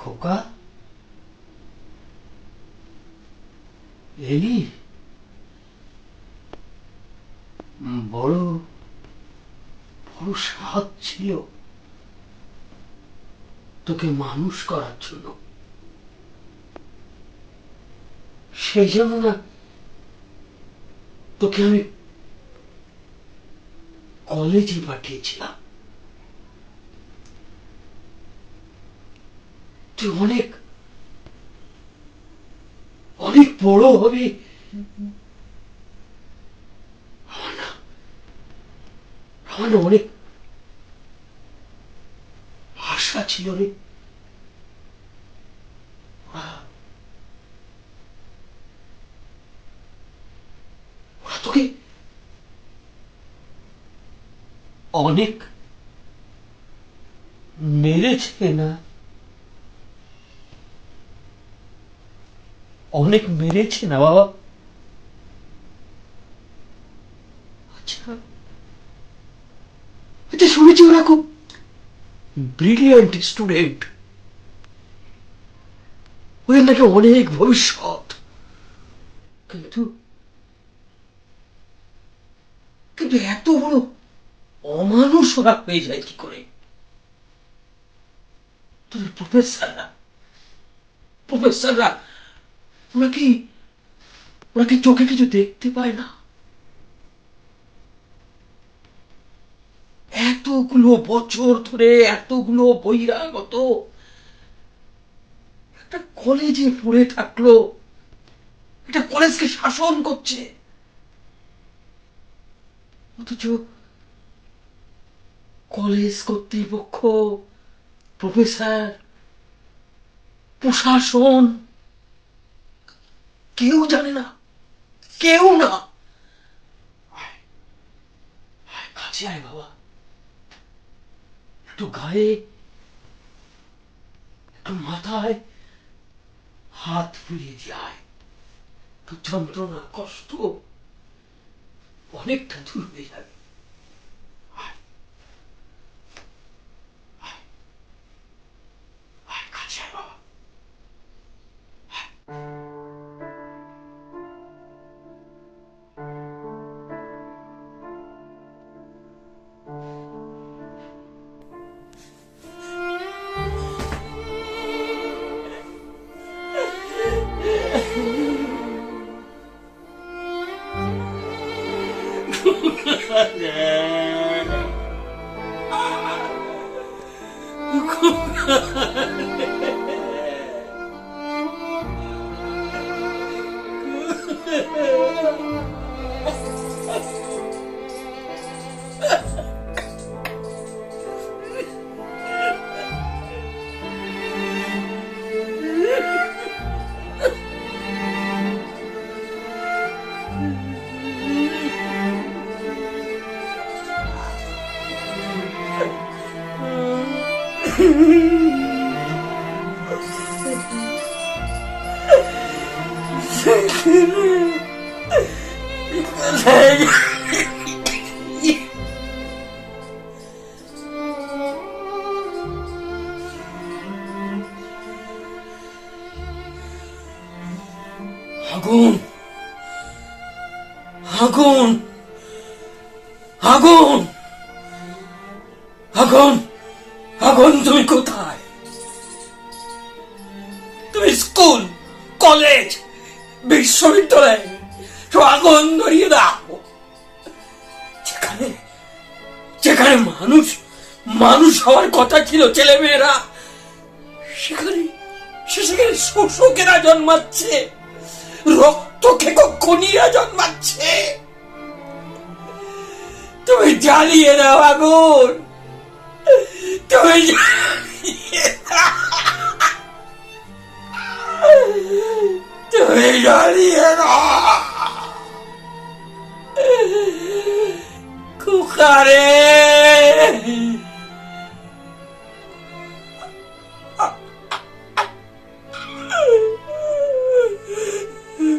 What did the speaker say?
খোকা, এই বড় বড় সাধ ছিল তোকে মানুষ করার জন্য। সেই জন্য না তোকে আমি কলেজে পাঠিয়েছিলাম। তুই অনেক অনেক বড় হবি। আমার না অনেক আশা ছিল রে। ওরা তোকে অনেক মেরেছে না? অনেক মেরেছে না বাবা? আচ্ছা আচ্ছা, শুনেছি ওরা খুব ব্রিলিয়ান্ট স্টুডেন্ট, ওদের নাকি অনেক ভবিষ্যৎ। কিন্তু কিন্তু এত বড় অমানুষ ওরা হয়ে যায় কি করে? তোদের প্রফেসররা প্রফেসররা ওরা কি ওরা কি চোখে কিছু দেখতে পায় না? এতগুলো বছর ধরে এতগুলো বহিরাগত একটা কলেজে পড়ে থাকলো, একটা কলেজকে শাসন করছে, অথচ কলেজ কর্তৃপক্ষ, প্রফেসর, প্রশাসন কেউ জানে না, কেউ না। কাছে আয় বাবা, একটু গায়ে, একটু মাথায় হাত বুলিয়ে যায়। তো যন্ত্রণা কষ্ট অনেকটা দূর হয়ে যাবে। কাছে আয় বাবা। আগুন, আগুন, আগুন, আগুন, আগুন, তুমি কোথায়? তুমি স্কুল, কলেজ, বিশ্ববিদ্যালয়ে সব আগুন ধরিয়ে দাও। যেখানে যেখানে মানুষ মানুষ হওয়ার কথা ছিল, ছেলে মেয়েরা, সেখানে সেখানে শোষকেরা জন্মাচ্ছে, রক্ত খেকো খুনিরা জন্মাচ্ছে। তুমি জ্বালিয়ে দাও আগুন, তুমি তুমি জ্বালিয়ে দাও। খোকা রে,